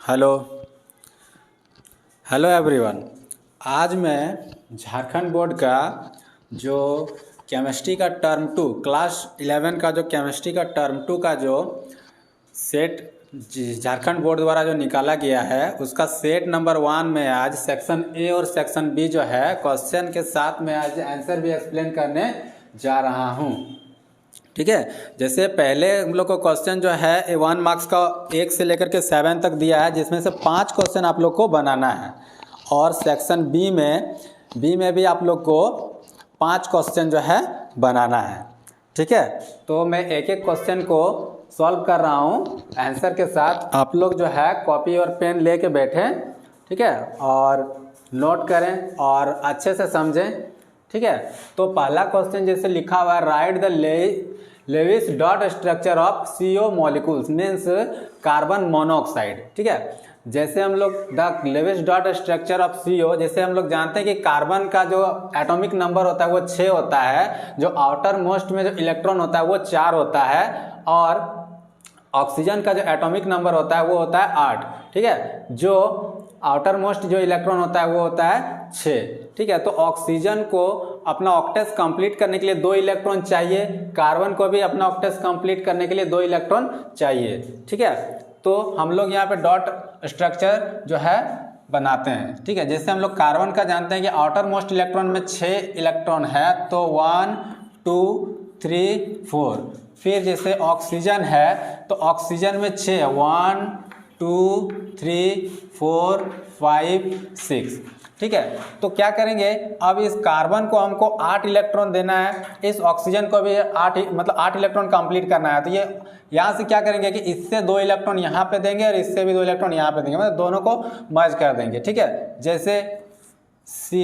Hello hello everyone. आज मैं Jharkhand board का जो केमिस्ट्री का टर्म 2 क्लास 11 का जो केमिस्ट्री का टर्म 2 का जो सेट झारखंड बोर्ड द्वारा जो निकाला गया है उसका सेट नंबर 1 में आज सेक्शन ए और सेक्शन बी जो है क्वेश्चन के साथ में आज आंसर भी एक्सप्लेन करने जा रहा हूँ। ठीक है, जैसे पहले हम लोग को क्वेश्चन जो है 1 मार्क्स का 1 से लेकर के 7 तक दिया है, जिसमें से 5 क्वेश्चन आप लोग को बनाना है। और सेक्शन बी में भी आप लोग को 5 क्वेश्चन जो है बनाना है। ठीक है, तो मैं एक एक क्वेश्चन को सॉल्व कर रहा हूँ आंसर के साथ। आप लोग जो है कॉपी और पेन लेके बैठें, ठीक है, और नोट करें और अच्छे से समझें। ठीक है, तो पहला क्वेश्चन जैसे लिखा हुआ है, write the Lewis dot structure of CO molecules means carbon monoxide. ठीक है, जैसे हम लोग the Lewis dot structure of CO, जैसे हम लोग जानते हैं कि कार्बन का जो एटॉमिक नंबर होता है वो 6 होता है, जो आउटर मोस्ट में जो इलेक्ट्रॉन होता है वो 4 होता है, और ऑक्सीजन का जो एटॉमिक नंबर होता है वो होता है 8। ठीक है, जो आउटर मोस्ट जो इलेक्ट्रॉन होता है वो होता है 6। ठीक है, तो ऑक्सीजन को अपना ऑक्टेस कंप्लीट करने के लिए 2 इलेक्ट्रॉन चाहिए, कार्बन को भी अपना ऑक्टेस कंप्लीट करने के लिए 2 इलेक्ट्रॉन चाहिए। ठीक है, तो हम लोग यहाँ पे डॉट स्ट्रक्चर जो है बनाते हैं। ठीक है, जैसे हम लोग कार्बन का जानते हैं कि आउटर मोस्ट इलेक्ट्रॉन में 6 इलेक्ट्रॉन है, तो 1 2 3 4। फिर जैसे ऑक्सीजन है तो ऑक्सीजन में 6 1 2 3 4 5 6। ठीक है, तो क्या करेंगे, अब इस कार्बन को हमको 8 इलेक्ट्रॉन देना है, इस ऑक्सीजन को भी 8 इलेक्ट्रॉन कंप्लीट करना है। तो ये यहाँ से क्या करेंगे कि इससे 2 इलेक्ट्रॉन यहाँ पे देंगे और इससे भी 2 इलेक्ट्रॉन यहाँ पे देंगे, मतलब दोनों को मर्ज कर देंगे। ठीक है, जैसे C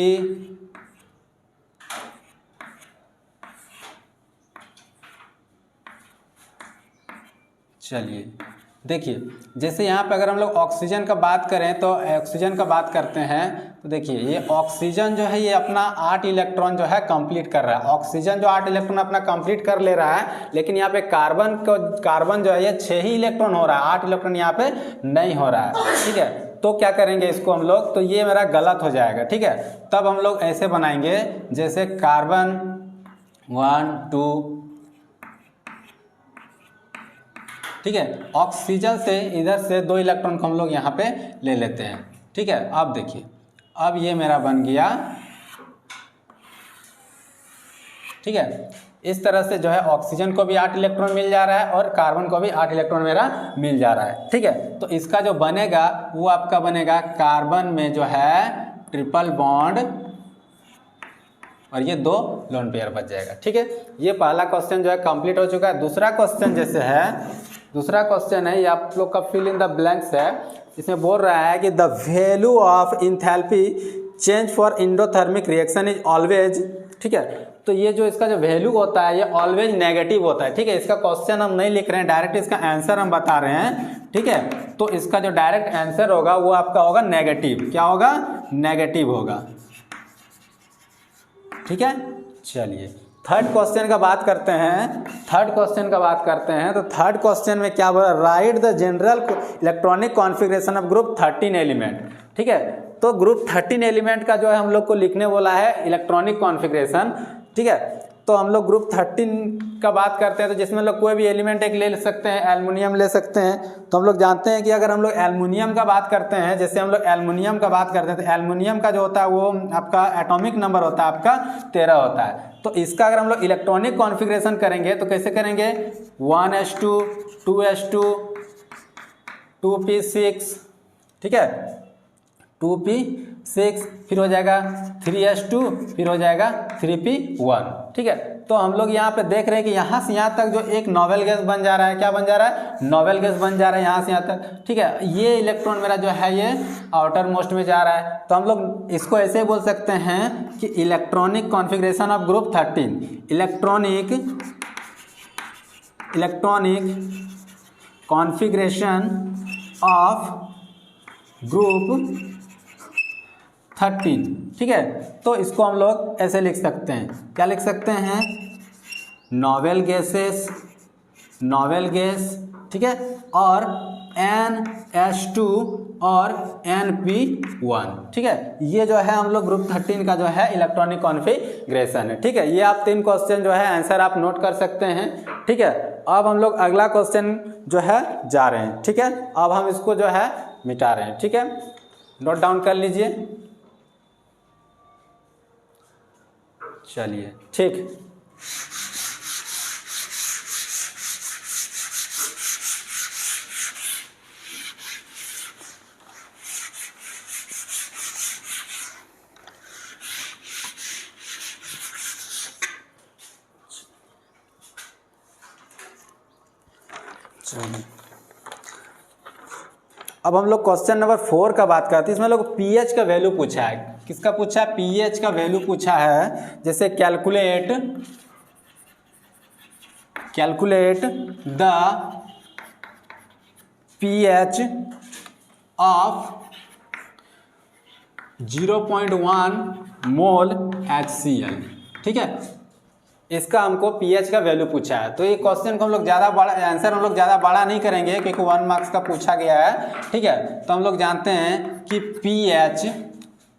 चलिए देखिए, जैसे यहाँ पे अगर हम लोग ऑक्सीजन का बात करें तो ऑक्सीजन का बात करते हैं, तो देखिए ये ऑक्सीजन जो है ये अपना 8 इलेक्ट्रॉन जो है कंप्लीट कर रहा है। ऑक्सीजन जो 8 इलेक्ट्रॉन अपना कंप्लीट कर ले रहा है, लेकिन यहाँ पे कार्बन जो है ये 6 ही इलेक्ट्रॉन हो रहा है, 8 इलेक्ट्रॉन यहाँ पे नहीं हो रहा है। ठीक है, तो क्या करेंगे इसको हम लोग, तो ये मेरा गलत हो जाएगा। ठीक है, तब हम लोग ऐसे बनाएंगे, जैसे कार्बन 1 2। ठीक है, ऑक्सीजन से इधर से 2 इलेक्ट्रॉन को हम लोग यहाँ पे ले लेते हैं। ठीक है, अब देखिए, अब ये मेरा बन गया। ठीक है, इस तरह से जो है ऑक्सीजन को भी 8 इलेक्ट्रॉन मिल जा रहा है और कार्बन को भी 8 इलेक्ट्रॉन मेरा मिल जा रहा है। ठीक है, तो इसका जो बनेगा वो आपका बनेगा कार्बन में जो है ट्रिपल बॉन्ड और ये 2 लोन पेयर बच जाएगा। ठीक है, ये पहला क्वेश्चन जो है कंप्लीट हो चुका है। दूसरा क्वेश्चन जैसे है, दूसरा क्वेश्चन है, ये आप लोग का फिल इन द ब्लैंक्स है। इसमें बोल रहा है कि the value of enthalpy change for endothermic reaction is always. ठीक है, तो ये जो इसका जो वैल्यू होता है ये ऑलवेज नेगेटिव होता है। ठीक है, इसका क्वेश्चन हम नहीं लिख रहे हैं, डायरेक्ट इसका आंसर हम बता रहे हैं। ठीक है, तो इसका जो डायरेक्ट आंसर होगा वो आपका होगा नेगेटिव। क्या होगा? नेगेटिव होगा। ठीक है, चलिए थर्ड क्वेश्चन का बात करते हैं। तो थर्ड क्वेश्चन में क्या बोला, right the general electronic configuration of group 13 element. ठीक है, तो ग्रुप 13 एलिमेंट का जो है हम लोग को लिखने बोला है इलेक्ट्रॉनिक कॉन्फ़िगरेशन। ठीक है, तो हम लोग ग्रुप 13 का बात करते हैं, तो जिसमें लोग कोई भी एलिमेंट एक ले सकते हैं, एल्युमिनियम ले सकते हैं। तो हम लोग जानते हैं कि अगर हम लोग एल्युमिनियम का बात करते हैं, जैसे हम लोग एल्युमिनियम का बात करते हैं, तो एल्युमिनियम का जो होता है वो आपका एटॉमिक नंबर होता है आपका 13 होता है। तो इसका अगर हम लोग इलेक्ट्रॉनिक कॉन्फ़िगरेशन करेंगे तो कैसे करेंगे, 1s2 2s2 2p6। ठीक है, 2p6, फिर हो जाएगा 3s2, फिर हो जाएगा 3p1। ठीक है, तो हम लोग यहाँ पे देख रहे हैं कि यहाँ से यहाँ तक जो एक नोवेल गैस बन जा रहा है। क्या बन जा रहा है? नोवेल गैस बन जा रहा है यहाँ से यहाँ तक। ठीक है, ये इलेक्ट्रॉन मेरा जो है ये आउटर मोस्ट में जा रहा है, तो हम लोग इसको ऐसे बोल सकते हैं कि electronic configuration of group 13, electronic configuration of group 13। ठीक है, तो इसको हम लोग ऐसे लिख सकते हैं, क्या लिख सकते हैं, नोवेल गैस। ठीक है, और n H2 और NP1। ठीक है, ये जो है हम लोग ग्रुप 13 का जो है इलेक्ट्रॉनिक कॉन्फ़िगरेशन है। ठीक है, ये आप 3 क्वेश्चन जो है आंसर आप नोट कर सकते हैं। ठीक है, अब हम लोग अगला क्वेश्चन जो है जा रहे हैं। ठीक है, अब हम इसको जो है मिटा रहे हैं। ठीक है, नोट डाउन कर लीजिए। चलिए ठीक, अब हम लोग क्वेश्चन नंबर 4 का बात करते हैं। इसमें लोग पीएच का वैल्यू पूछा है। किसका पूछा है? पीएच का वैल्यू पूछा है। जैसे calculate the pH of 0.1 mole HCl। ठीक है, इसका हमको पीएच का वैल्यू पूछा है। तो ये क्वेश्चन को हम लोग ज़्यादा बड़ा आंसर हम लोग ज़्यादा बड़ा नहीं करेंगे क्योंकि 1 मार्क्स का पूछा गया है। ठीक है, तो हम लोग जानते हैं कि pH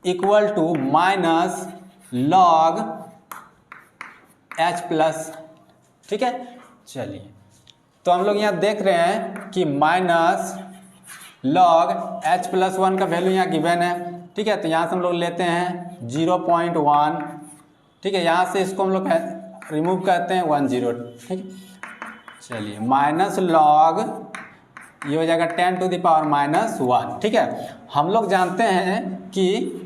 equal to minus log H+। ठीक है, चलिए तो हम लोग यहाँ देख रहे हैं कि माइनस लॉग H+1 का वैल्यू यहाँ गिवन है। ठीक है, तो यहाँ से हम लोग लेते हैं 0.1। ठीक है, यहाँ से इसको हम लोग रिमूव करते हैं 10। ठीक है, चलिए माइनस लॉग ये हो जाएगा 10⁻⁻1। ठीक है, हम लोग जानते हैं कि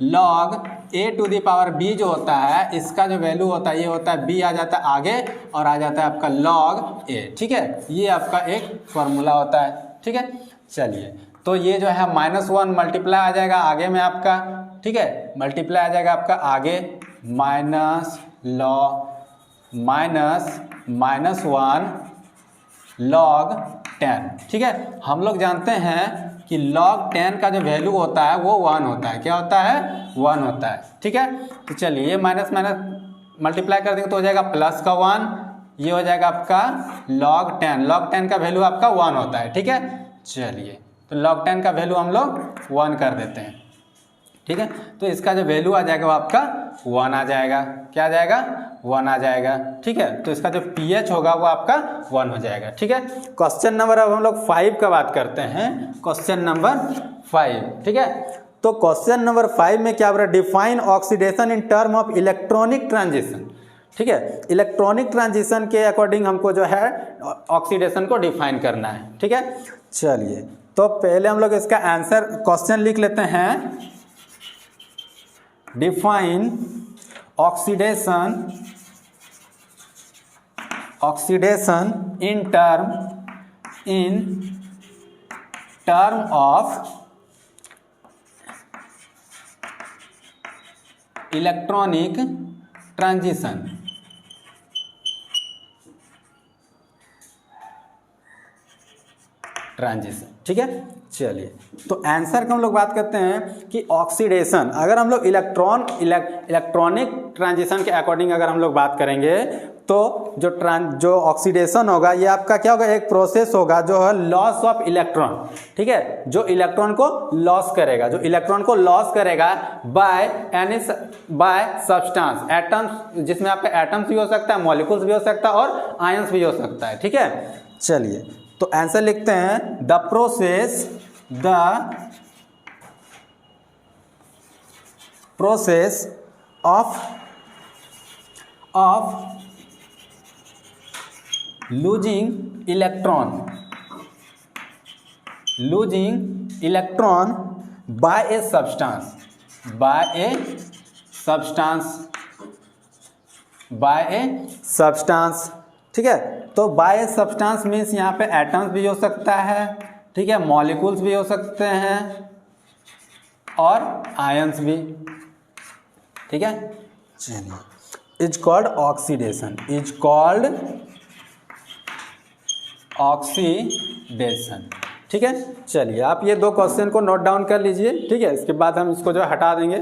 लॉग a⁻b जो होता है इसका जो वैल्यू होता है ये होता है b आ जाता है आगे और आ जाता है आपका लॉग a। ठीक है, ये आपका एक फॉर्मूला होता है। ठीक है, चलिए तो ये जो है -1 मल्टीप्लाई आ जाएगा आगे में आपका। ठीक है, मल्टीप्लाई आ जाएगा आपका आगे माइनस -1 लॉग 10। ठीक है, हम लोग जानते हैं कि log 10 का जो वैल्यू होता है वो 1 होता है। क्या होता है? 1 होता है। ठीक है, तो चलिए ये माइनस मल्टीप्लाई कर देंगे तो हो जाएगा प्लस का 1। ये हो जाएगा आपका log 10। log 10 का वैल्यू आपका 1 होता है। ठीक है, चलिए तो log 10 का वैल्यू हम लोग 1 कर देते हैं। ठीक है, तो इसका जो वैल्यू आ जाएगा वो आपका 1 आ जाएगा। क्या आ जाएगा? 1 आ जाएगा। ठीक है, तो इसका जो पीएच होगा वो आपका 1 हो जाएगा। ठीक है, क्वेश्चन नंबर अब हम लोग 5 का बात करते हैं। Question number 5। ठीक है, तो क्वेश्चन नंबर 5 में क्या बोल रहा है? Define oxidation in term of electronic transition. ठीक है, इलेक्ट्रॉनिक ट्रांजिशन के अकॉर्डिंग हमको जो है ऑक्सीडेशन को डिफाइन करना है। ठीक है, चलिए तो पहले हम लोग इसका आंसर क्वेश्चन लिख लेते हैं। Define oxidation in term of electronic transition. ठीक है, चलिए तो आंसर का हम लोग बात करते हैं कि ऑक्सीडेशन अगर हम लोग इलेक्ट्रॉनिक ट्रांजिशन के अकॉर्डिंग अगर हम लोग बात करेंगे तो जो ऑक्सीडेशन होगा ये आपका क्या होगा? एक प्रोसेस होगा जो है लॉस ऑफ इलेक्ट्रॉन। ठीक है, जो इलेक्ट्रॉन को लॉस करेगा बाय सब्सटेंस एटम्स, जिसमें आपका एटम्स भी हो सकता है, मॉलिक्यूल्स भी हो सकता है और आयंस भी हो सकता है। ठीक है, चलिए तो आंसर लिखते हैं। The process of losing electron by a substance. ठीक है, तो बाय ए सब्सटेंस मीन्स यहाँ पे एटम्स भी हो सकता है। ठीक है, मॉलिक्यूल्स भी हो सकते हैं और आयंस भी। ठीक है, चलिए इज कॉल्ड ऑक्सीडेशन। ठीक है, चलिए आप ये 2 क्वेश्चन को नोट डाउन कर लीजिए। ठीक है, इसके बाद हम इसको जो हटा देंगे।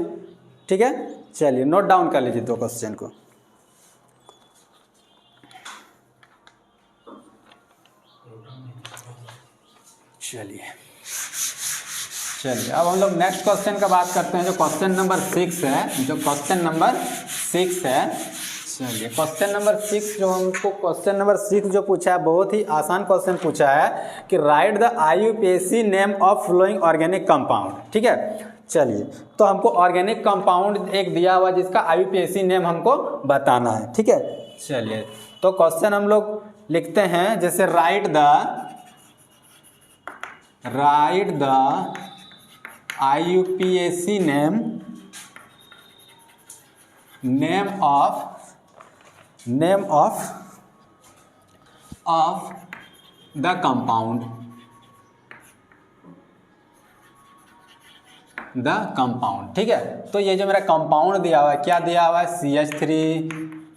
ठीक है, चलिए नोट डाउन कर लीजिए 2 क्वेश्चन को। चलिए अब हम लोग नेक्स्ट क्वेश्चन का बात करते हैं, जो क्वेश्चन नंबर 6 है। जो क्वेश्चन नंबर 6 है, चलिए क्वेश्चन नंबर 6 जो हमको क्वेश्चन नंबर 6 जो पूछा है, बहुत ही आसान क्वेश्चन पूछा है कि write the IUPAC name of following organic compound. ठीक है, चलिए तो हमको ऑर्गेनिक कंपाउंड एक दिया हुआ जिसका IUPAC नेम हमको बताना है। ठीक है, चलिए तो क्वेश्चन हम लोग लिखते हैं, जैसे right the IUPAC name of the compound, ठीक है। तो ये जो मेरा कंपाउंड दिया हुआ है, क्या दिया हुआ है, CH3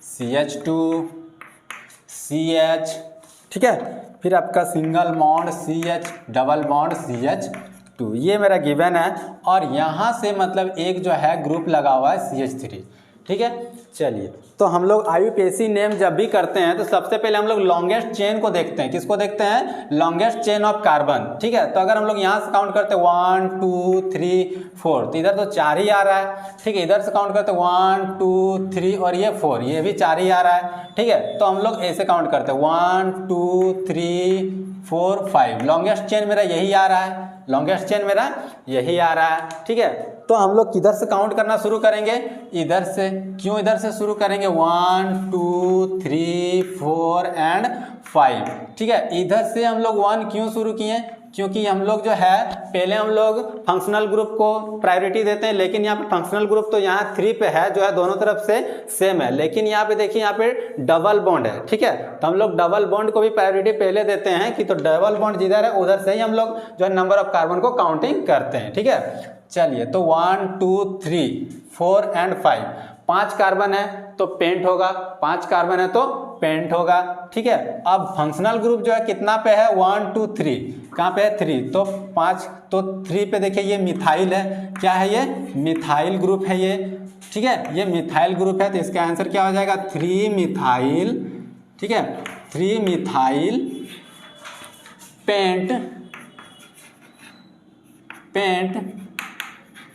CH2 CH, ठीक है, फिर आपका single bond CH, double bond CH2, ये मेरा गिवन है। और यहाँ से मतलब एक जो है ग्रुप लगा हुआ है CH3। ठीक है, चलिए तो हम लोग IUPAC नेम जब भी करते हैं तो सबसे पहले हम लोग लॉन्गेस्ट चेन को देखते हैं। किसको देखते हैं, लॉन्गेस्ट चेन ऑफ कार्बन। ठीक है, तो अगर हम लोग यहाँ से काउंट करते हैं 1 2 3 4, तो इधर तो 4 ही आ रहा है। ठीक है, इधर से काउंट करते हैं 1 2 3 और ये 4, ये भी 4 ही आ रहा है। ठीक है, तो हम लोग ऐसे काउंट करते हैं 1 2 3 4 5, लॉन्गेस्ट चेन मेरा यही आ रहा है, लॉन्गेस्ट चेन मेरा यही आ रहा है। ठीक है, तो हम लोग किधर से काउंट करना शुरू करेंगे, इधर से। क्यों इधर से शुरू करेंगे, 1 2 3 4 एंड 5। ठीक है, इधर से हम लोग 1 क्यों शुरू किए, क्योंकि हम लोग जो है पहले हम लोग फंक्शनल ग्रुप को प्रायोरिटी देते हैं, लेकिन यहाँ पे फंक्शनल ग्रुप तो यहाँ 3 पे है, जो है दोनों तरफ से सेम है, लेकिन यहाँ पे देखिए यहाँ पे डबल बॉन्ड है। ठीक है, तो हम लोग डबल बॉन्ड को भी प्रायोरिटी पहले देते हैं कि तो डबल बॉन्ड जिधर है उधर से ही हम लोग जो है नंबर ऑफ कार्बन को काउंटिंग करते हैं। ठीक है, चलिए तो 1 2 3 4 एंड 5, 5 कार्बन है तो पेंट होगा, 5 कार्बन है तो पेंट होगा। ठीक है, अब फंक्शनल ग्रुप जो है कितना पे है, 1 2 3, कहाँ पे है 3, तो 5, तो 3 पे देखिए ये मिथाइल है, क्या है ये, मिथाइल ग्रुप है ये। ठीक है, ये मिथाइल ग्रुप है, तो इसका आंसर क्या हो जाएगा, 3 मिथाइल। ठीक है, 3 मिथाइल पेंट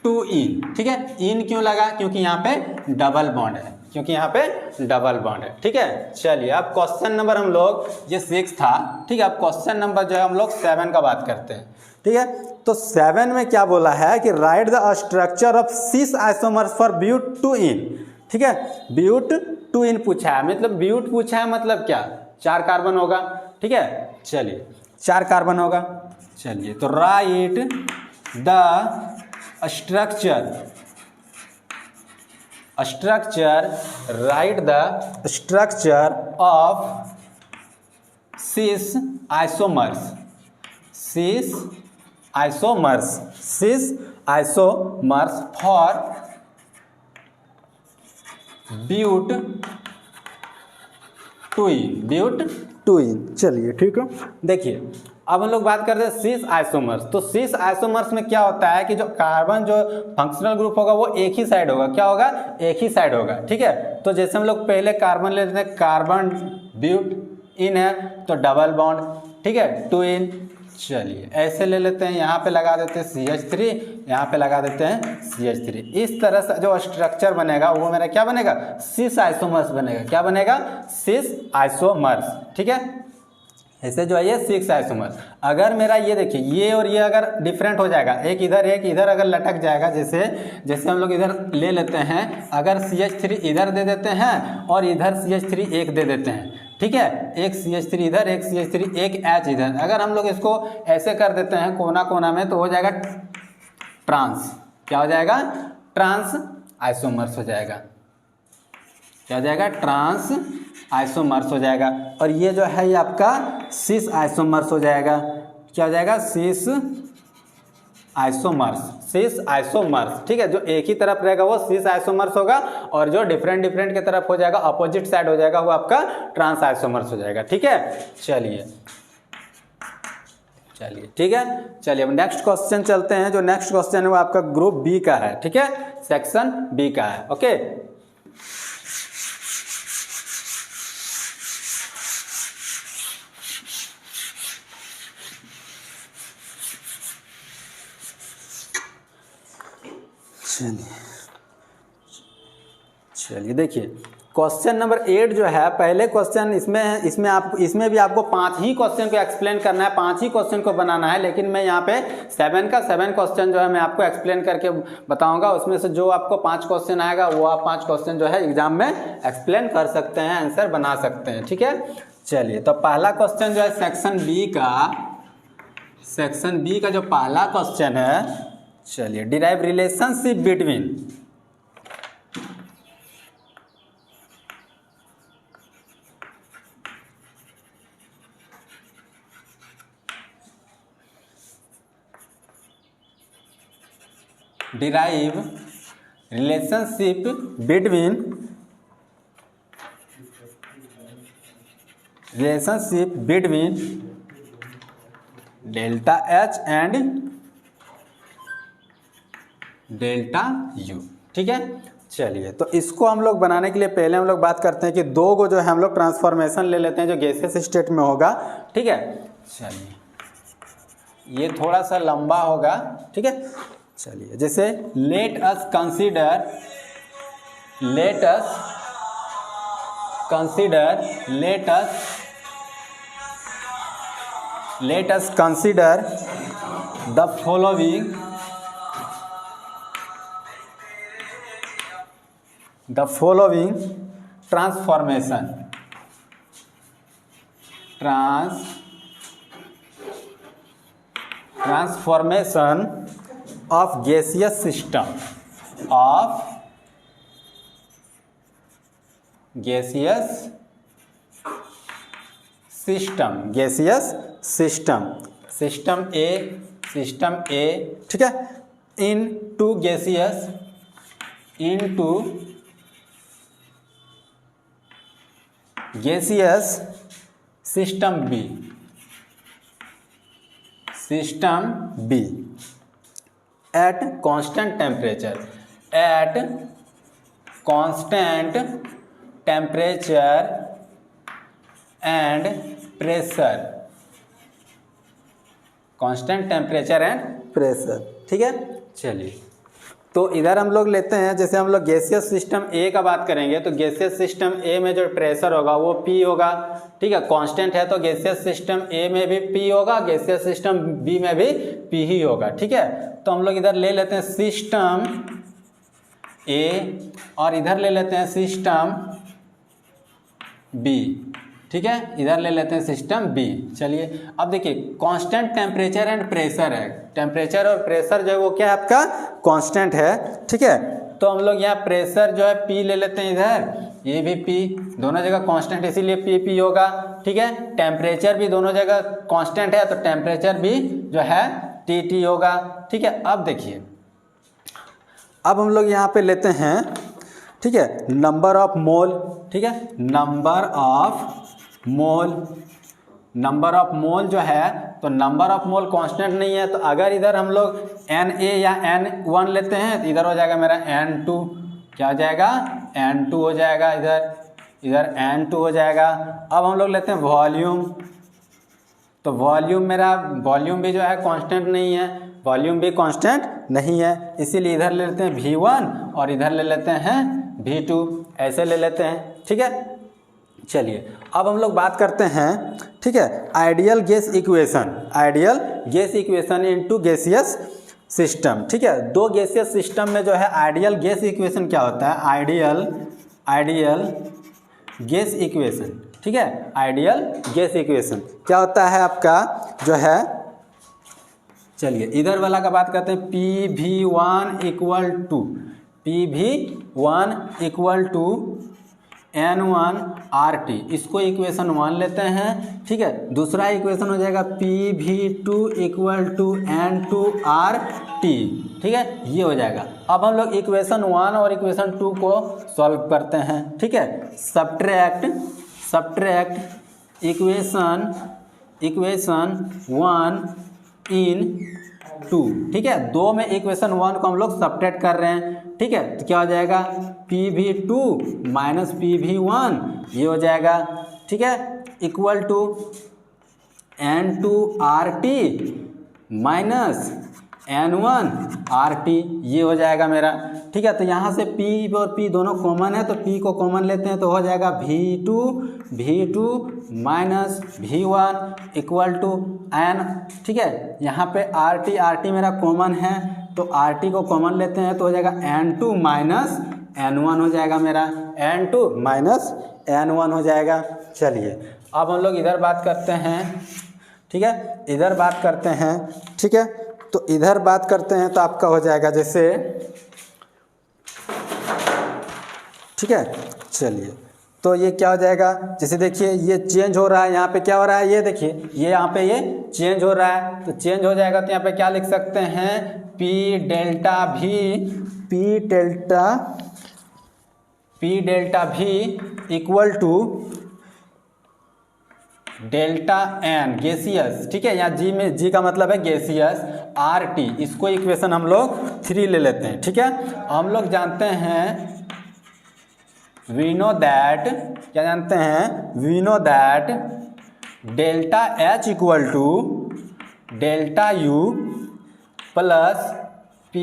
2 इन। ठीक है, इन क्यों लगा, क्योंकि यहाँ पे डबल बॉन्ड है, क्योंकि यहाँ पे डबल बॉन्ड है। ठीक है, चलिए अब क्वेश्चन नंबर हम लोग ये 6 था। ठीक है, अब क्वेश्चन नंबर जो है हम लोग 7 का बात करते हैं। ठीक है, तो 7 में क्या बोला है कि write the structure of 6 isomers for but 2 ene. ठीक है, ब्यूट 2 इन पूछा है, मतलब ब्यूट पूछा है मतलब क्या, 4 कार्बन होगा। ठीक है, चलिए 4 कार्बन होगा। चलिए तो write the write the structure of 6 isomers for but 2 ene. चलिए ठीक है, देखिए अब हम लोग बात करते हैं 6 आइसोमर्स। तो 6 आइसोमर्स में क्या होता है कि जो कार्बन जो फंक्शनल ग्रुप होगा वो एक ही साइड होगा, क्या होगा, एक ही साइड होगा। ठीक है, तो जैसे हम लोग पहले कार्बन लेते हैं, कार्बन ब्यूट इन है तो डबल बॉन्ड। ठीक है, 2 इन। चलिए ऐसे ले लेते हैं, यहाँ पे लगा देते हैं CH3, यहाँ पे लगा देते हैं CH3। इस तरह से जो स्ट्रक्चर बनेगा वो मेरा क्या बनेगा, 6 आइसोमर्स बनेगा। क्या बनेगा, 6 आइसोमर्स। ठीक है, ऐसे जो है ये 6 आइसोमर्स। अगर मेरा ये देखिए ये और ये अगर डिफरेंट हो जाएगा, एक इधर अगर लटक जाएगा, जैसे हम लोग इधर ले लेते हैं, अगर CH3 इधर दे देते हैं और इधर CH3 एक दे देते हैं। ठीक है, एक CH3 इधर, एक CH3, एक H इधर, अगर हम लोग इसको ऐसे कर देते हैं कोना कोना में, तो हो जाएगा ट्रांस। क्या हो जाएगा, ट्रांस आइसोमर्स हो जाएगा। क्या हो जाएगा, ट्रांस आइसोमर्स हो जाएगा। और ये जो है ये आपका 6 आइसोमर्स हो जाएगा। क्या हो जाएगा, 6 आइसोमर्स। ठीक है, जो एक ही तरफ रहेगा वो 6 आइसोमर्स होगा, और जो डिफरेंट के तरफ हो जाएगा, अपोजिट साइड हो जाएगा, वो आपका ट्रांस आइसोमर्स हो जाएगा। ठीक है, चलिए ठीक है, चलिए अब नेक्स्ट क्वेश्चन चलते हैं। जो नेक्स्ट क्वेश्चन है वो आपका ग्रुप बी का है। ठीक है, सेक्शन बी का है। ओके, चलिए देखिए क्वेश्चन नंबर 8 जो है, पहले क्वेश्चन इसमें भी आपको 5 ही क्वेश्चन को एक्सप्लेन करना है, 5 ही क्वेश्चन को बनाना है, लेकिन मैं यहाँ पे 7 क्वेश्चन जो है मैं आपको एक्सप्लेन करके बताऊंगा। उसमें से जो आपको 5 क्वेश्चन आएगा वो आप 5 क्वेश्चन जो है एग्जाम में एक्सप्लेन कर सकते हैं, आंसर बना सकते हैं। ठीक है, चलिए तो पहला क्वेश्चन जो है सेक्शन बी का जो पहला क्वेश्चन है, चलिए derive relationship between derive relationship between delta H and delta U। ठीक है, चलिए तो इसको हम लोग बनाने के लिए पहले हम लोग बात करते हैं कि दो को जो है हम लोग ट्रांसफॉर्मेशन ले लेते हैं जो गैसियस स्टेट में होगा। ठीक है, चलिए ये थोड़ा सा लंबा होगा। ठीक है, चलिए जैसे let us consider the following transformation of gaseous system system A. ठीक है, into gaseous system B at constant temperature and pressure। ठीक है, चलिए तो इधर हम लोग लेते हैं, जैसे हम लोग गैसियस सिस्टम ए का बात करेंगे तो गैसियस सिस्टम ए में जो प्रेशर होगा वो P होगा। ठीक है, कांस्टेंट है तो गैसियस सिस्टम ए में भी P होगा, गैसियस सिस्टम बी में भी P ही होगा। ठीक है, तो हम लोग इधर ले लेते हैं सिस्टम ए और इधर ले लेते हैं सिस्टम बी। ठीक है, इधर ले लेते हैं सिस्टम बी। चलिए अब देखिए कांस्टेंट टेम्परेचर एंड प्रेशर है, टेम्परेचर और प्रेशर जो है वो क्या है आपका कांस्टेंट है। ठीक है, तो हम लोग यहाँ प्रेशर जो है P ले लेते हैं, इधर ये भी P, दोनों जगह कांस्टेंट इसीलिए P होगा। ठीक है, टेम्परेचर भी दोनों जगह कांस्टेंट है तो टेम्परेचर भी जो है T होगा। ठीक है, अब देखिए अब हम लोग यहाँ पे लेते हैं, ठीक है, नंबर ऑफ मोल। ठीक है, नंबर ऑफ मोल जो है तो नंबर ऑफ मोल कांस्टेंट नहीं है, तो अगर इधर हम लोग Na या N1 लेते हैं तो इधर हो जाएगा मेरा N2, क्या हो जाएगा N2 हो जाएगा, इधर N2 हो जाएगा। अब हम लोग लेते हैं वॉल्यूम, तो वॉल्यूम भी जो है कांस्टेंट नहीं है, वॉल्यूम भी कांस्टेंट नहीं है, इसीलिए इधर ले लेते हैं V1 और इधर ले लेते हैं V2, ऐसे ले लेते हैं। ठीक है, चलिए अब हम लोग बात करते हैं, ठीक है, ideal gas equation into gaseous system. ठीक है, दो गैसियस सिस्टम में जो है आइडियल गैस इक्वेशन क्या होता है, आइडियल गैस इक्वेशन। ठीक है, आइडियल गैस इक्वेशन क्या होता है आपका जो है, चलिए इधर वाला का बात करते हैं, PV1 equal to N1 RT, इसको इक्वेशन 1 लेते हैं। ठीक है, दूसरा इक्वेशन हो जाएगा PV2 equal to N2 RT। ठीक है, ये हो जाएगा। अब हम लोग इक्वेशन 1 और इक्वेशन 2 को सॉल्व करते हैं। ठीक है, सब्ट्रैक्ट इक्वेशन 1 इन 2। ठीक है, 2 में इक्वेशन 1 को हम लोग सब्ट्रैक्ट कर रहे हैं। ठीक है, तो क्या हो जाएगा PV2 माइनस PV1, ये हो जाएगा। ठीक है, equal to N2 RT minus N1 RT, ये हो जाएगा मेरा। ठीक है, तो यहाँ से P और P दोनों कॉमन है, तो P को कॉमन लेते हैं तो हो जाएगा V2 minus V1 equal to N। ठीक है, यहाँ पे RT मेरा कॉमन है, तो RT को कॉमन लेते हैं तो हो जाएगा N2 माइनस N1 हो जाएगा मेरा, N2 माइनस N1 हो जाएगा। चलिए अब हम लोग इधर बात करते हैं। ठीक है, इधर बात करते हैं। ठीक है, तो इधर बात करते हैं तो आपका हो जाएगा जैसे, ठीक है, चलिए तो ये क्या हो जाएगा, जैसे देखिए ये चेंज हो रहा है, यहाँ पे क्या हो रहा है, ये देखिए ये यहाँ पे ये चेंज हो रहा है, तो चेंज हो जाएगा तो यहाँ पे क्या लिख सकते हैं, P डेल्टा भी equal to delta n gaseous. ठीक है, यहाँ जी में जी का मतलब है गैसियस, RT, इसको इक्वेशन हम लोग 3 ले लेते हैं। ठीक है, हम लोग जानते हैं वी नो दैट, क्या जानते हैं, we know that delta H equal to delta U plus P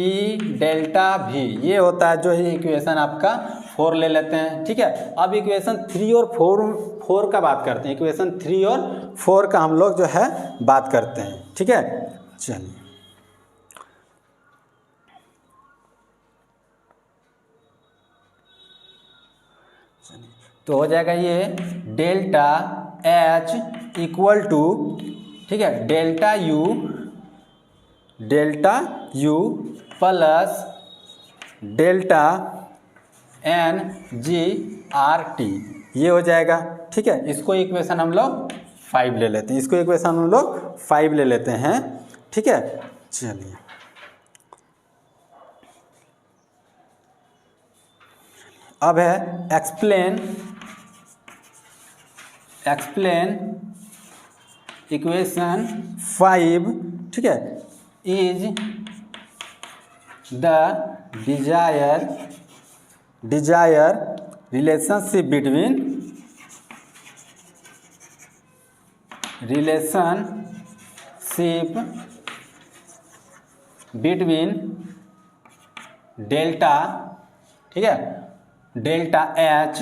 delta V, ये होता है जो है इक्वेशन आपका 4 ले लेते हैं। ठीक है, अब इक्वेशन 3 और 4 का बात करते हैं, इक्वेशन 3 और 4 का हम लोग जो है बात करते हैं। ठीक है, चलिए तो हो जाएगा ये डेल्टा H इक्वल टू, ठीक है, delta U plus delta NGRT, ये हो जाएगा। ठीक है, इसको इक्वेशन हम लोग 5 ले लेते हैं, इसको इक्वेशन हम लोग 5 ले लेते हैं। ठीक है, चलिए अब है एक्सप्लेन इक्वेशन 5। ठीक है, is the desire relationship between delta, ठीक है, delta H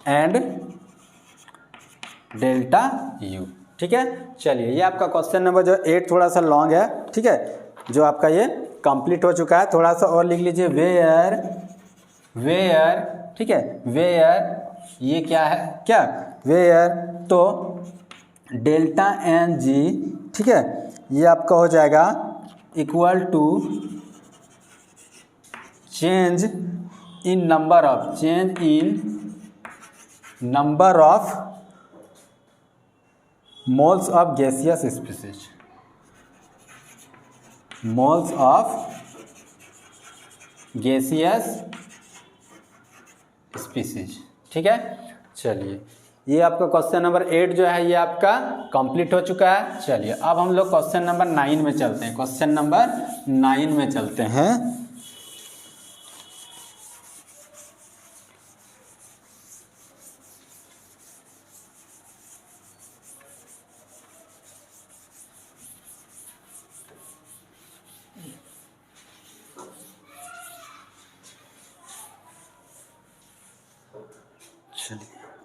and delta U। ठीक है, चलिए ये आपका क्वेश्चन नंबर जो 8 थोड़ा सा लॉन्ग है। ठीक है, जो आपका ये कंप्लीट हो चुका है, थोड़ा सा और लिख लीजिए, वेयर, ठीक है, वेयर ये क्या है, क्या वेयर, तो डेल्टा NG, ठीक है, ये आपका हो जाएगा equal to change in number of moles of gaseous species. ठीक है, चलिए ये आपका क्वेश्चन नंबर 8 जो है ये आपका कंप्लीट हो चुका है। चलिए अब हम लोग क्वेश्चन नंबर 9 में चलते हैं, क्वेश्चन नंबर 9 में चलते हैं।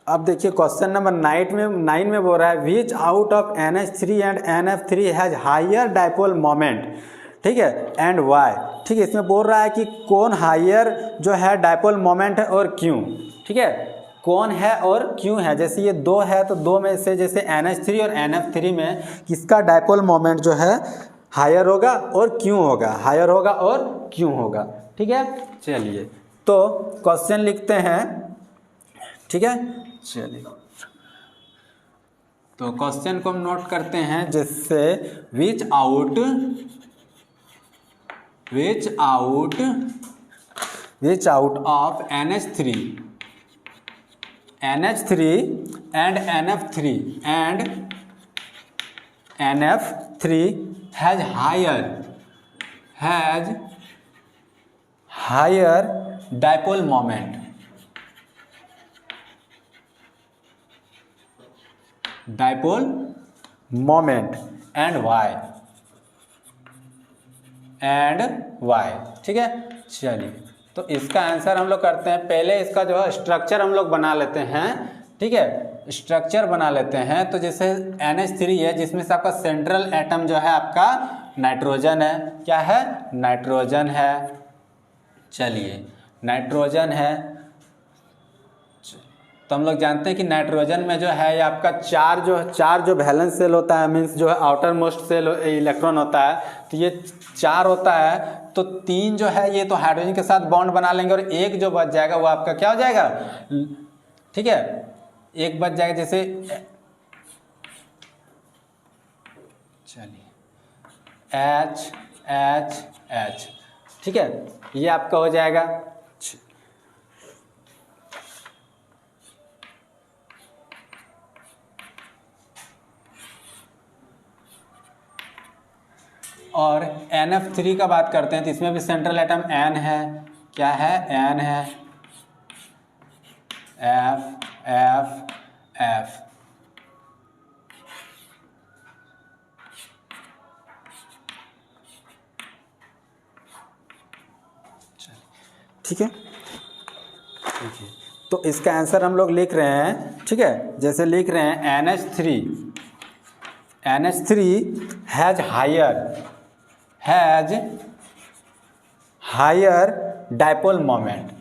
अब देखिए क्वेश्चन नंबर 9 में बोल रहा है which out of NH3 and NF3 has higher dipole moment, ठीक है, एंड वाई। ठीक है, इसमें बोल रहा है कि कौन हायर जो है डाइपोल मोमेंट है और क्यों। ठीक है, कौन है और क्यों है, जैसे ये 2 है तो 2 में से जैसे NH3 और NF3 में किसका डाइपोल मोमेंट जो है हायर होगा और क्यों होगा, हायर होगा और क्यों होगा। ठीक है, चलिए तो क्वेश्चन लिखते हैं। ठीक है, चलिए तो क्वेश्चन को हम नोट करते हैं, जिससे which out of NH3 and NF3 has higher dipole moment, moment and why, ठीक है। चलिए, तो इसका आंसर हम लोग करते हैं। पहले इसका जो है स्ट्रक्चर हम लोग बना लेते हैं, ठीक है, स्ट्रक्चर बना लेते हैं। तो जैसे NH3 है, जिसमें से आपका सेंट्रल एटम जो है आपका नाइट्रोजन है। क्या है? नाइट्रोजन है। चलिए, नाइट्रोजन है। तो हम लोग जानते हैं कि नाइट्रोजन में जो है ये आपका चार जो वैलेंस सेल होता है, मीन्स जो है आउटर मोस्ट सेल इलेक्ट्रॉन होता है, तो ये 4 होता है। तो 3 जो है ये तो हाइड्रोजन के साथ बॉन्ड बना लेंगे, और एक जो बच जाएगा वो आपका क्या हो जाएगा? ठीक है, एक बच जाएगा। जैसे चलिए H, ठीक है, ये आपका हो जाएगा। और NF3 का बात करते हैं, तो इसमें भी सेंट्रल एटम N है। क्या है? N है। F, ठीक है। तो इसका आंसर हम लोग लिख रहे हैं, ठीक है। जैसे लिख रहे हैं NH3 has higher dipole moment.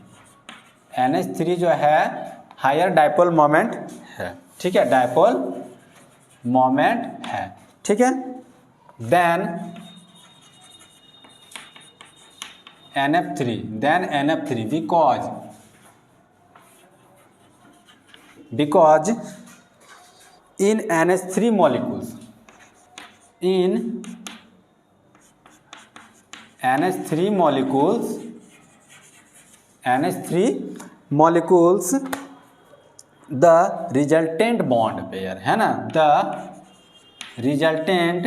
NH3 जो है हायर डाइपोल मोमेंट है, ठीक है, डाइपोल मोमेंट है, ठीक है। Then NF3 because in NH3 molecules, the resultant bond pair है ना, the resultant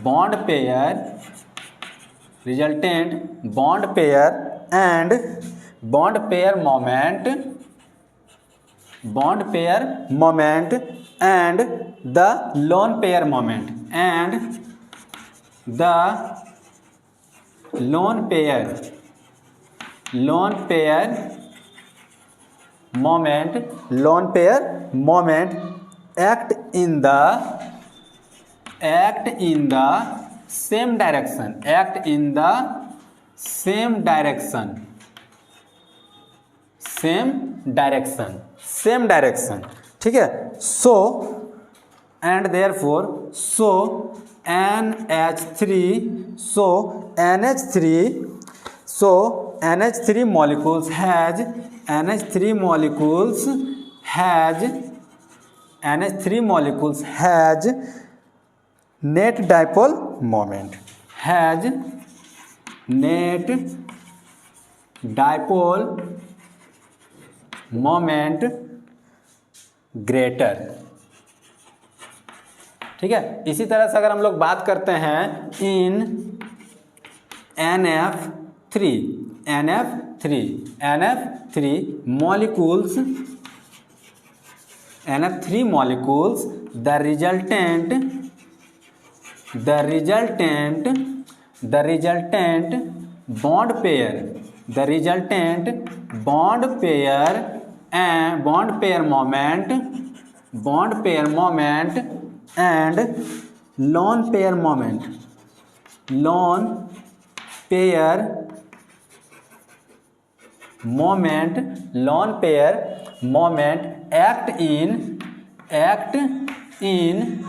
bond pair and bond pair moment and the lone pair moment act in the same direction, ठीक है। so and therefore NH3 molecules has net dipole moment greater, ठीक है। इसी तरह से अगर हम लोग बात करते हैं इन NF3 molecules, the resultant bond pair moment and lone pair moment act in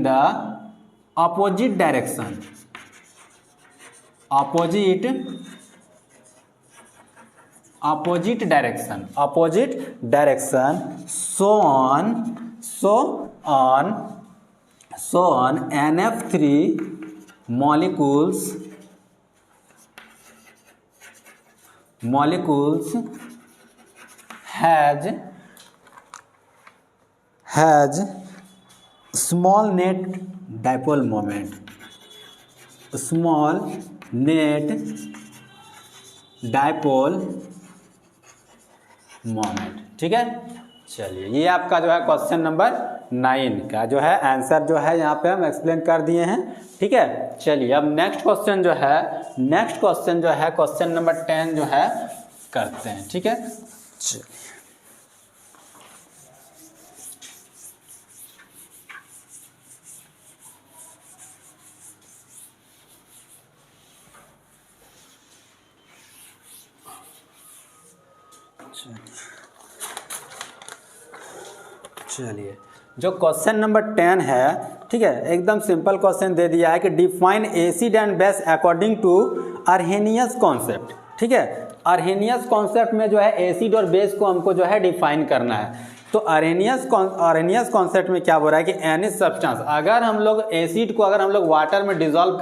the opposite direction, so on NF3 molecules has small net dipole moment, ठीक है। चलिए ये आपका जो है क्वेश्चन नंबर 9 का जो है आंसर जो है यहाँ पे हम एक्सप्लेन कर दिए हैं। ठीक है, चलिए अब नेक्स्ट क्वेश्चन जो है क्वेश्चन नंबर 10 जो है करते हैं। ठीक है, चलिए जो क्वेश्चन नंबर 10 है, ठीक है, एकदम सिंपल क्वेश्चन दे दिया है कि define acid and base according to Arrhenius concept. ठीक है, अर्हेनियस कॉन्सेप्ट में जो है एसिड और बेस को हमको जो है डिफाइन करना है। तो अर्हेनियस कॉन्सेप्ट में क्या बोल रहा है कि एनी सब्सटेंस, अगर हम लोग एसिड को अगर हम लोग वाटर में डिजोल्व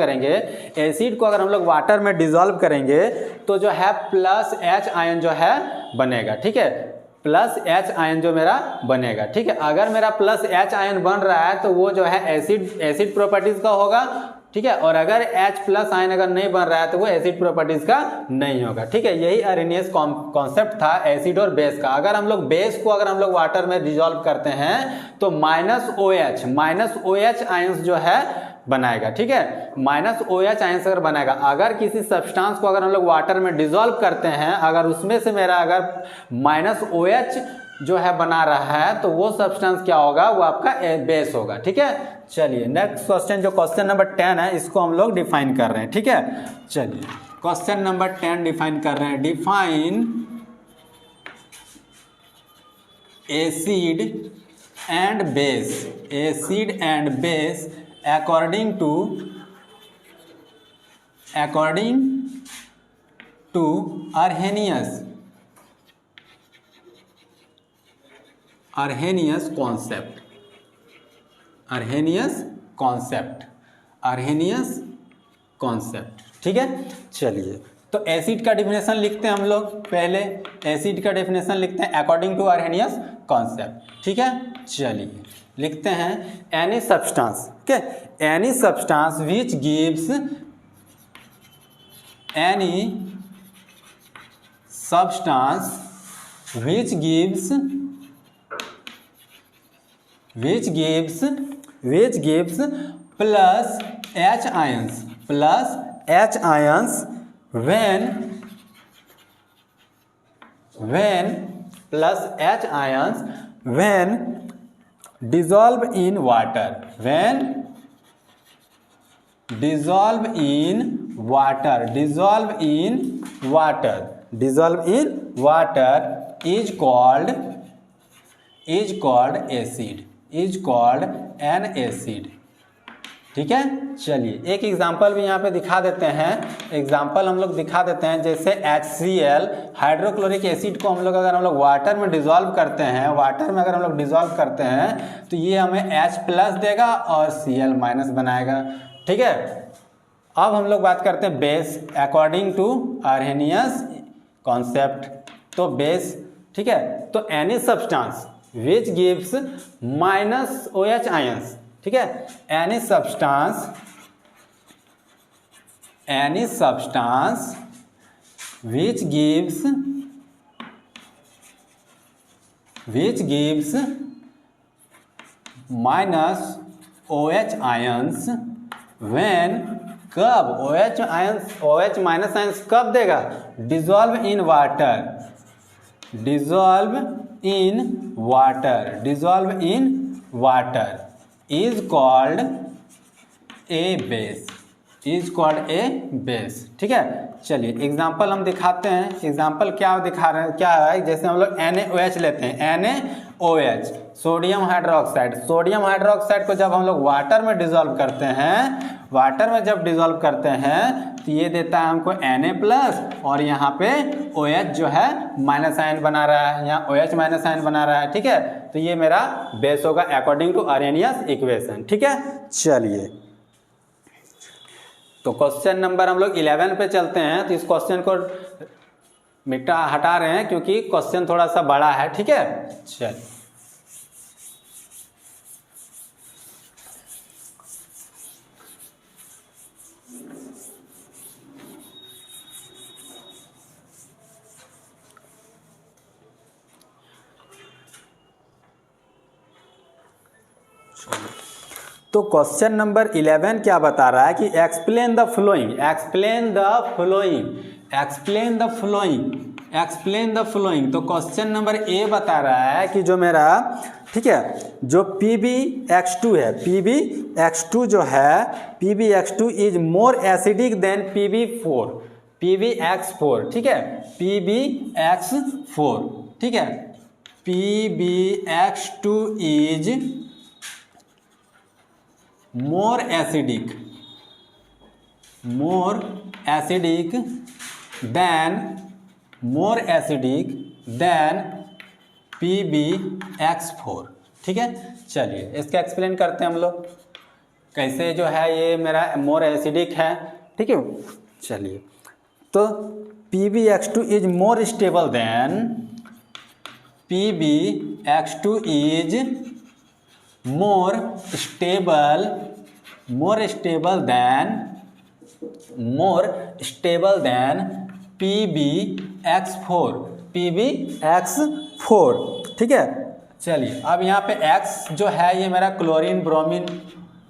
करेंगे, तो जो है प्लस एच आयन जो है बनेगा। ठीक है, प्लस एच आयन जो मेरा बनेगा। ठीक है, अगर मेरा प्लस एच आयन बन रहा है तो वो जो है एसिड प्रॉपर्टीज का होगा। ठीक है, और अगर H प्लस आयन अगर नहीं बन रहा है तो वो एसिड प्रॉपर्टीज का नहीं होगा। ठीक है, यही अर्हेनियस कॉन्सेप्ट था एसिड और बेस का। अगर हम लोग बेस को अगर हम लोग वाटर में डिजोल्व करते हैं तो माइनस ओ एच आयंस जो है बनाएगा। ठीक है, माइनस ओ एच आयंस अगर बनाएगा, अगर किसी सब्सटेंस को अगर हम लोग वाटर में डिजोल्व करते हैं, अगर उसमें से मेरा अगर माइनस ओ एच जो है बना रहा है तो वो सब्सटेंस क्या होगा, वो आपका बेस होगा। ठीक है, चलिए नेक्स्ट क्वेश्चन जो क्वेश्चन नंबर 10 है इसको हम लोग डिफाइन कर रहे हैं। ठीक है, चलिए क्वेश्चन नंबर 10 डिफाइन कर रहे हैं। Define acid and base according to Arrhenius concept. ठीक है, चलिए तो एसिड का डेफिनेशन लिखते हैं हम लोग। पहले एसिड का डेफिनेशन लिखते हैं अकॉर्डिंग टू अर्हेनियस कॉन्सेप्ट। ठीक है, चलिए लिखते हैं any substance which gives plus H ions when dissolve in water, is called an acid। ठीक है, चलिए एक एग्जांपल भी यहाँ पे दिखा देते हैं। जैसे HCl हाइड्रोक्लोरिक एसिड को हम लोग अगर हम लोग वाटर में डिजोल्व करते हैं तो ये हमें H प्लस देगा और Cl माइनस बनाएगा। ठीक है, अब हम लोग बात करते हैं base according to Arrhenius concept. तो बेस, ठीक है, तो any substance which gives minus OH ions. ठीक है, any substance which gives minus OH ions when, कब OH माइनस आयंस कब देगा, dissolve in water is called a base। ठीक है, चलिए एग्जांपल हम दिखाते हैं। एग्जांपल क्या दिखा रहे हैं, क्या है, जैसे हम लोग NaOH लेते हैं, NaOH सोडियम हाइड्रोक्साइड को जब हम लोग वाटर में डिजोल्व करते हैं तो ये देता है हमको Na प्लस, और यहाँ पे OH जो है माइनस आयन बना रहा है, यहाँ OH माइनस आयन बना रहा है। ठीक है, तो ये मेरा बेस होगा अकॉर्डिंग टू अर्हेनियस इक्वेशन। ठीक है, चलिए तो क्वेश्चन नंबर हम लोग 11 पे चलते हैं। तो इस क्वेश्चन को हटा रहे हैं क्योंकि क्वेश्चन थोड़ा सा बड़ा है। ठीक है, चलिए तो क्वेश्चन नंबर 11 क्या बता रहा है कि explain the flowing, explain the flowing, explain the flowing, explain the flowing. तो क्वेश्चन नंबर ए बता रहा है कि जो मेरा, ठीक है, जो PbX2 है, PbX2 जो है, PbX2 is more acidic then PbX4, PbX4, ठीक है, PbX4, ठीक है, PbX2 is more acidic than PbX4, ठीक है। चलिए इसका एक्सप्लेन करते हैं हम लोग, कैसे जो है ये मेरा मोर एसिडिक है, ठीक है। चलिए, तो PbX2 is more stable then, PbX2 is more stable than PbX4, PbX4, ठीक है। चलिए अब यहाँ पे X जो है ये मेरा क्लोरीन ब्रोमीन,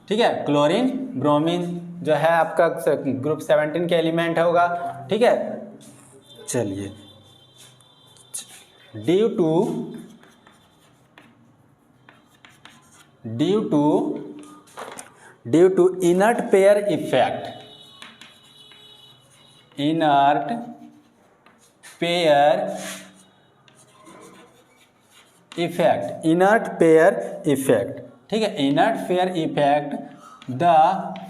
ठीक है, क्लोरीन ब्रोमीन जो है आपका ग्रुप 17 के एलिमेंट होगा, ठीक है। चलिए, due to inert pair effect, inert pair effect, ठीक है, inert pair effect, the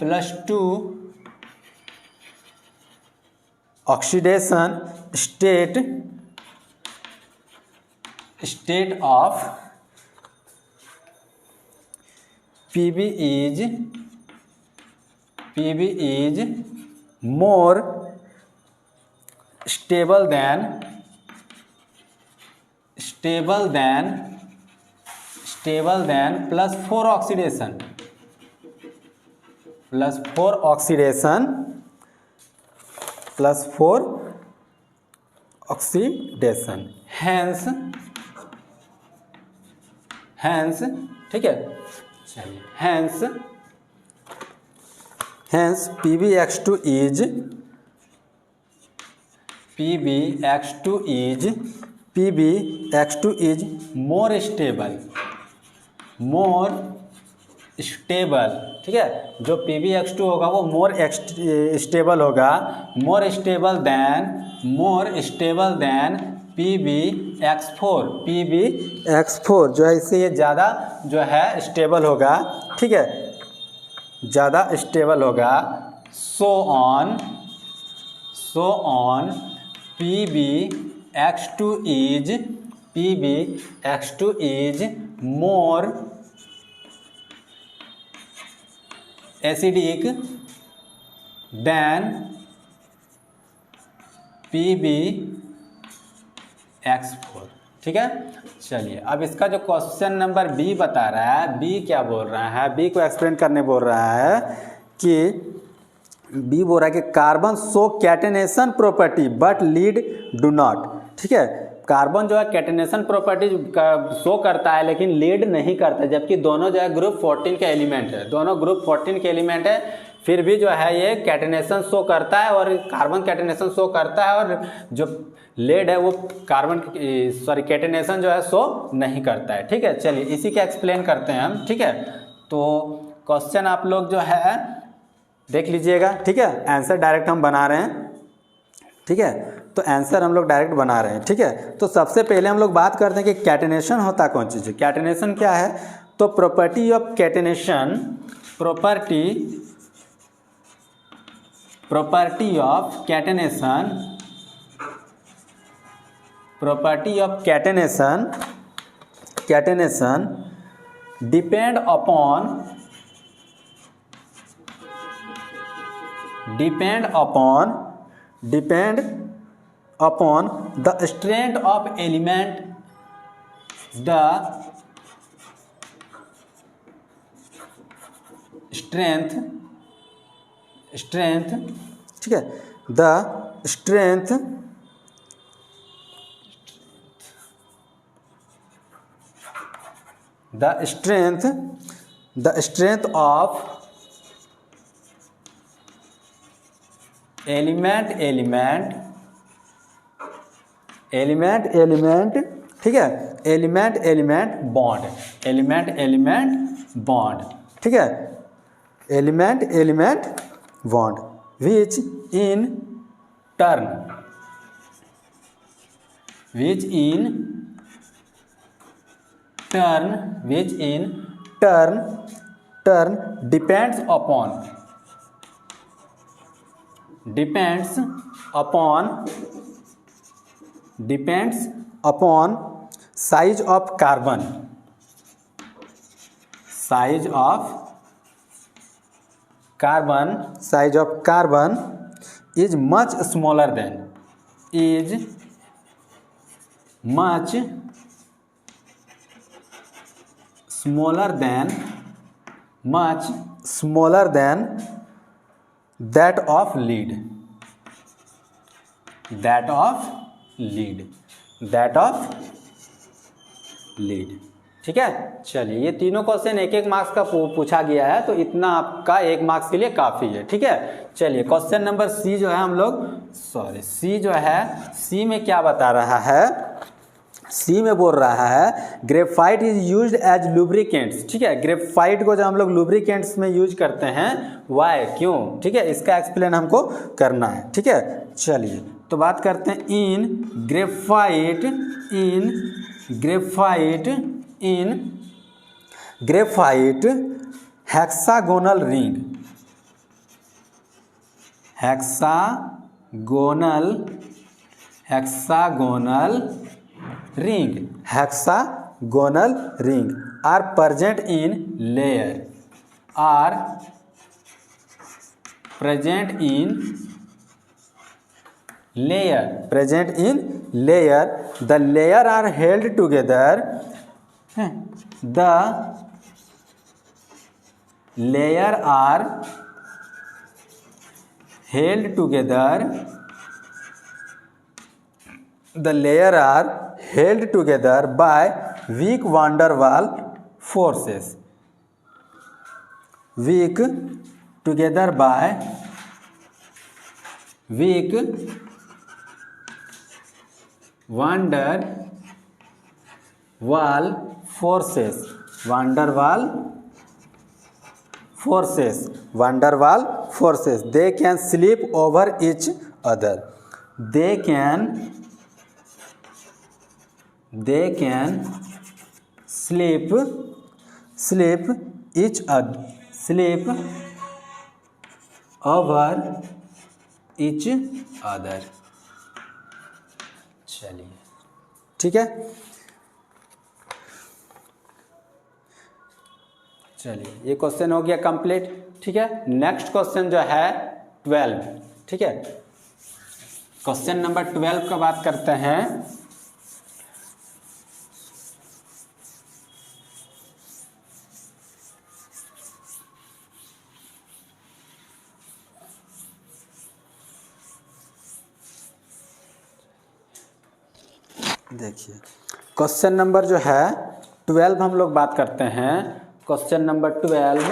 +2 oxidation state of Pb is more stable than +4 oxidation, hence, ठीक है। चलिए, hence PbX2 is more stable, ठीक है, जो PbX2 होगा वो मोर स्टेबल होगा, मोर स्टेबल देन PbX4 जो है, इससे ये ज़्यादा जो है स्टेबल होगा, ठीक है, ज़्यादा स्टेबल होगा। So on PbX2 is more acidic then PbX4, ठीक है। चलिए अब इसका जो क्वेश्चन नंबर बी बता रहा है, बी क्या बोल रहा है, बी को एक्सप्लेन करने बोल रहा है कि बी बोल रहा है कि carbon show catenation property but lead do not, ठीक है, कार्बन जो है कैटेनेशन प्रॉपर्टी शो करता है लेकिन लीड नहीं करता, जबकि दोनों जो है ग्रुप 14 के एलिमेंट है, दोनों ग्रुप 14 के एलिमेंट है, फिर भी जो है ये कैटेनेशन शो करता है और कार्बन कैटेनेशन शो करता है, और जो लेड है वो कैटेनेशन जो है शो नहीं करता है, ठीक है। चलिए इसी का एक्सप्लेन करते हैं हम, ठीक है। तो क्वेश्चन आप लोग जो है देख लीजिएगा, ठीक है, आंसर डायरेक्ट हम बना रहे हैं, ठीक है। तो आंसर हम लोग डायरेक्ट बना रहे हैं, ठीक है। तो सबसे पहले हम लोग बात करते हैं कि कैटेनेशन होता कौन चीज़ है। कैटेनेशन क्या है, तो property of catenation, property of catenation depend upon the strength of element, strength, ठीक है, the strength the strength of element, ठीक है, एलिमेंट बॉन्ड, ठीक है, element bond which in turn depends upon size of carbon is much smaller than that of lead, ठीक है। चलिए, ये तीनों क्वेश्चन एक एक मार्क्स का पूछा गया है, तो इतना आपका एक मार्क्स के लिए काफ़ी है, ठीक है। चलिए, क्वेश्चन नंबर सी जो है सी में क्या बता रहा है, सी में बोल रहा है graphite is used as lubricants, ठीक है। ग्रेफाइट को जब हम लोग लुब्रिकेंट्स में यूज करते हैं, वाई, क्यों, ठीक है, इसका एक्सप्लेन हमको करना है, ठीक है। चलिए, तो बात करते हैं इन graphite hexagonal ring, hexagonal ring are present in layer, the layer are held together, by weak van der Waal forces, van der Waal forces, they can slip over each other, slip over each other। चलिए, ठीक है। चलिए, ये question हो गया complete, ठीक है। Next question जो है 12, ठीक है। क्वेश्चन नंबर 12 का बात करते हैं। देखिए, क्वेश्चन नंबर जो है 12 हम लोग बात करते हैं। क्वेश्चन नंबर 12,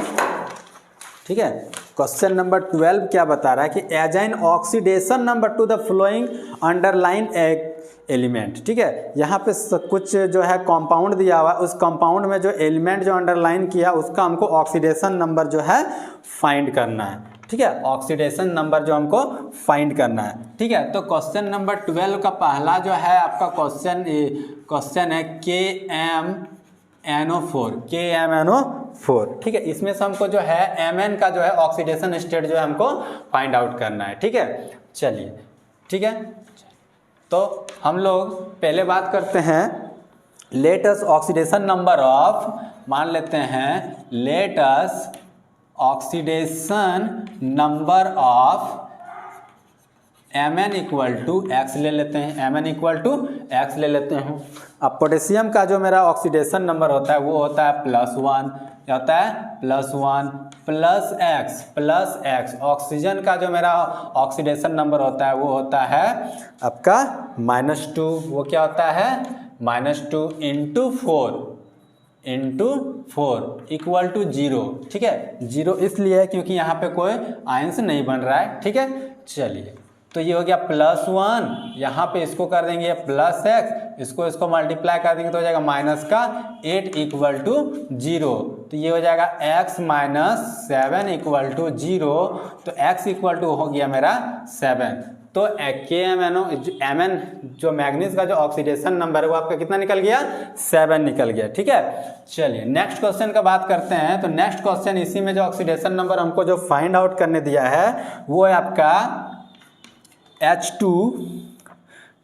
ठीक है। क्वेश्चन नंबर 12 क्या बता रहा है कि assign oxidation number to the following underline element, ठीक है। यहाँ पे कुछ जो है कंपाउंड दिया हुआ, उस कंपाउंड में जो एलिमेंट जो अंडरलाइन किया उसका हमको ऑक्सीडेशन नंबर जो है फाइंड करना है, ठीक है। ऑक्सीडेशन नंबर जो हमको फाइंड करना है, ठीक है। तो क्वेश्चन नंबर 12 का पहला जो है आपका क्वेश्चन है KMnO4, ठीक है। इसमें से हमको जो है Mn का जो है ऑक्सीडेशन स्टेट जो है हमको फाइंड आउट करना है, ठीक है। चलिए, ठीक है। तो हम लोग पहले बात करते हैं let us oxidation number of, मान लेते हैं let us oxidation number of Mn equal to x ले लेते हैं, अब पोटेशियम का जो मेरा ऑक्सीडेशन नंबर होता है वो होता है +1, क्या होता है +1 प्लस एक्स। ऑक्सीजन का जो मेरा ऑक्सीडेशन नंबर होता है वो होता है आपका -2, वो क्या होता है -2 × 4, इंटू 4 इक्वल टू 0। ठीक है, 0 इसलिए क्योंकि यहाँ पे कोई आयंस नहीं बन रहा है। ठीक है, चलिए तो ये हो गया +1, यहाँ पे इसको कर देंगे +x, इसको मल्टीप्लाई कर देंगे तो हो जाएगा -8 इक्वल टू 0। तो ये हो जाएगा x - 7 इक्वल टू 0। तो x इक्वल टू हो गया मेरा 7। तो KMnO Mn जो मैग्नीज का जो ऑक्सीडेशन नंबर है वो आपका कितना निकल गया, 7 निकल गया। ठीक है, चलिए नेक्स्ट क्वेश्चन का बात करते हैं। तो नेक्स्ट क्वेश्चन इसी में जो ऑक्सीडेशन नंबर हमको जो फाइंड आउट करने दिया है वो है आपका H2।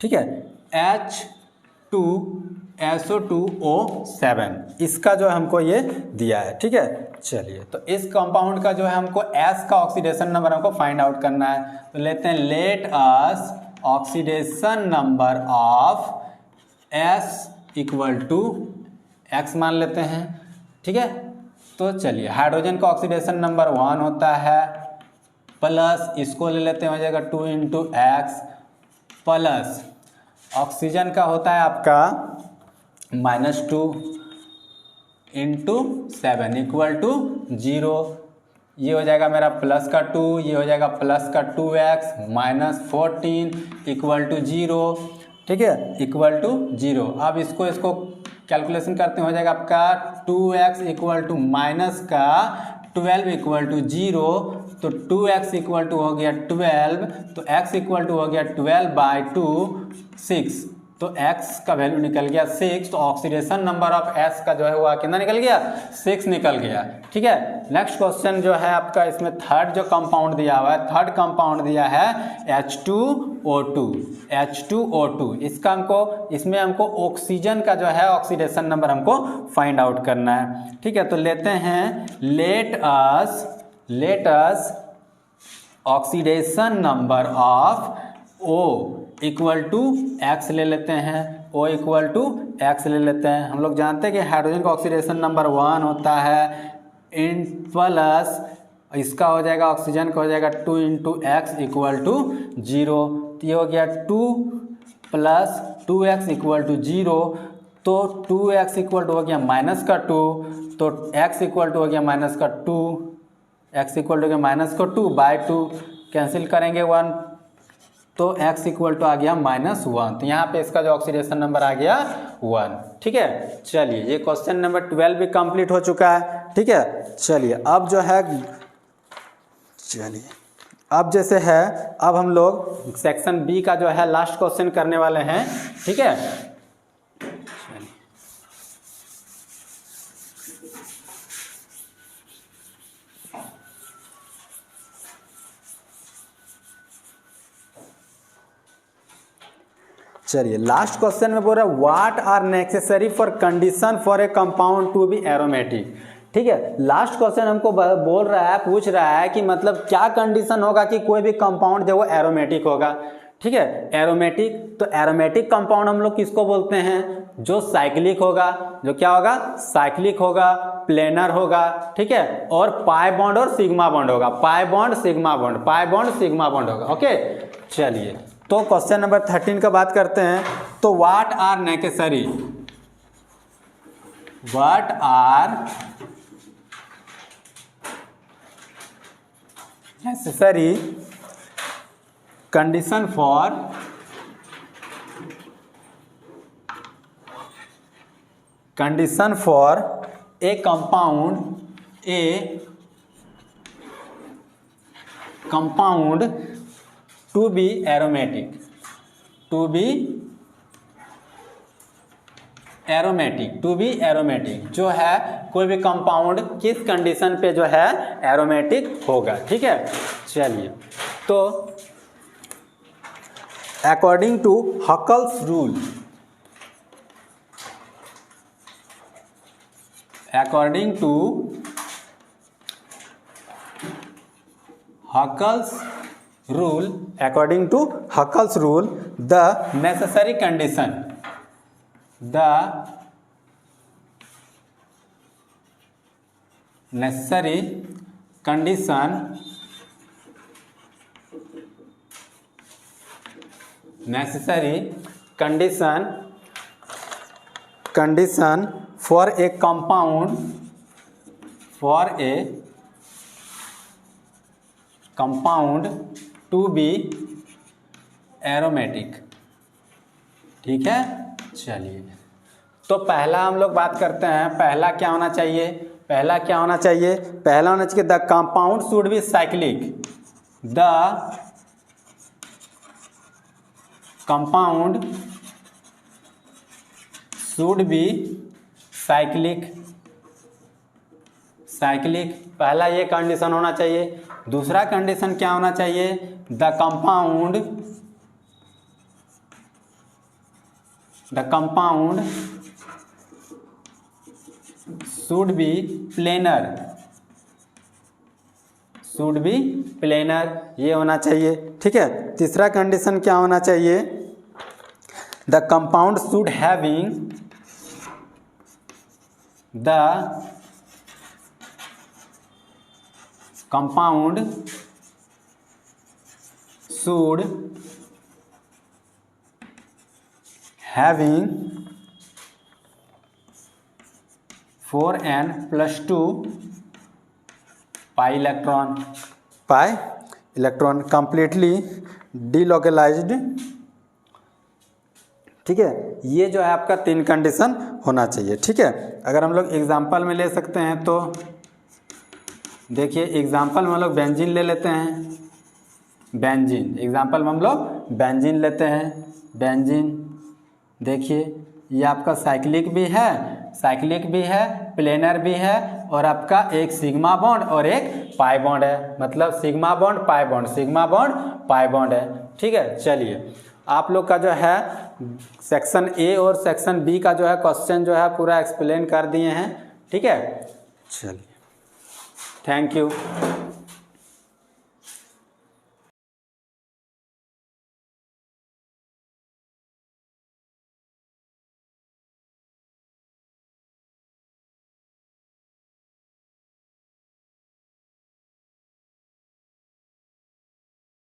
ठीक है, H2SO2O7 इसका जो हमको ये दिया है। ठीक है, चलिए तो इस कंपाउंड का जो है हमको S का ऑक्सीडेशन नंबर हमको फाइंड आउट करना है। तो लेते हैं let us oxidation number of S equal to X मान लेते हैं। ठीक है, तो चलिए हाइड्रोजन का ऑक्सीडेशन नंबर 1 होता है, प्लस इसको ले लेते हैं हो जाएगा 2 × X, प्लस ऑक्सीजन का होता है आपका -2 × 7 इक्वल टू 0। ये हो जाएगा मेरा प्लस का 2, ये हो जाएगा प्लस का 2x -14 इक्वल टू 0। ठीक है, इक्वल टू 0। अब इसको कैलकुलेशन करते हो जाएगा आपका 2x इक्वल टू माइनस का 12 इक्वल टू 0। तो 2x इक्वल टू हो गया 12, तो x इक्वल टू हो गया 12/2 6। तो x का वैल्यू निकल गया 6। तो ऑक्सीडेशन नंबर ऑफ S का जो है वो कितना निकल गया, 6 निकल गया। ठीक है, नेक्स्ट क्वेश्चन जो है आपका इसमें थर्ड जो कंपाउंड दिया हुआ है, थर्ड कंपाउंड दिया है H2O2। इसमें हमको ऑक्सीजन का जो है ऑक्सीडेशन नंबर हमको फाइंड आउट करना है। ठीक है, तो लेते हैं let us oxidation number of O equal to X ले लेते हैं। O इक्वल टू X ले लेते हैं। हम लोग जानते हैं कि हाइड्रोजन का ऑक्सीडेशन नंबर 1 होता है, इन प्लस इसका हो जाएगा ऑक्सीजन का हो जाएगा 2 × X इक्वल टू 0। तो ये हो गया 2 + 2x इक्वल टू 0। तो 2x इक्वल टू हो गया -2, तो x इक्वल टू हो गया -2, x इक्वल टू हो गया -2/2, कैंसिल करेंगे 1, तो x इक्वल टू आ गया -1। तो यहाँ पे इसका जो ऑक्सीडेशन नंबर आ गया 1। ठीक है, चलिए ये क्वेश्चन नंबर 12 भी कंप्लीट हो चुका है। ठीक है, चलिए अब जो है अब जैसे है अब हम लोग सेक्शन बी का जो है लास्ट क्वेश्चन करने वाले हैं। ठीक है, चलिए लास्ट क्वेश्चन में बोल रहा है what are necessary for condition for a compound to be aromatic. ठीक है, लास्ट क्वेश्चन हमको बोल रहा है, पूछ रहा है कि मतलब क्या कंडीशन होगा कि कोई भी कंपाउंड जो वो एरोमेटिक होगा। ठीक है, एरोमेटिक, तो एरोमेटिक कंपाउंड हम लोग किसको बोलते हैं, जो साइक्लिक होगा, जो क्या होगा, साइक्लिक होगा, प्लेनर होगा। ठीक है, और पाई बॉन्ड और सिग्मा बॉन्ड होगा, पाई बॉन्ड सिग्मा बॉन्ड होगा। ओके, चलिए तो क्वेश्चन नंबर 13 का बात करते हैं। तो what are necessary condition for a compound to be aromatic, जो है कोई भी कंपाउंड किस कंडीशन पे जो है एरोमेटिक होगा। ठीक है, चलिए तो according to Huckel's rule the necessary condition for a compound to be aromatic. ठीक है, चलिए तो पहला हम लोग बात करते हैं, पहला क्या होना चाहिए, पहला होना चाहिए the compound should be cyclic, the compound should be cyclic, पहला ये कंडीशन होना चाहिए। दूसरा कंडीशन क्या होना चाहिए, the compound should be planar, ये होना चाहिए। ठीक है, तीसरा कंडीशन क्या होना चाहिए, the compound should having four n + 2 pi electron completely delocalised. ठीक है, ये जो है आपका 3 कंडीशन होना चाहिए। ठीक है, अगर हम लोग एग्जांपल में ले सकते हैं तो देखिए, एग्जांपल में हम लोग बेंजीन ले लेते हैं, एग्जांपल में हम लोग बेंजीन लेते हैं। बेंजीन देखिए, ये आपका साइक्लिक भी है, प्लेनर भी है, और आपका एक सिग्मा बॉन्ड और एक पाई बॉन्ड है, मतलब सिग्मा बॉन्ड पाई बॉन्ड है। ठीक है, चलिए आप लोग का जो है सेक्शन ए और सेक्शन बी का जो है क्वेश्चन जो है पूरा एक्सप्लेन कर दिए हैं। ठीक है, चलिए, थैंक यू।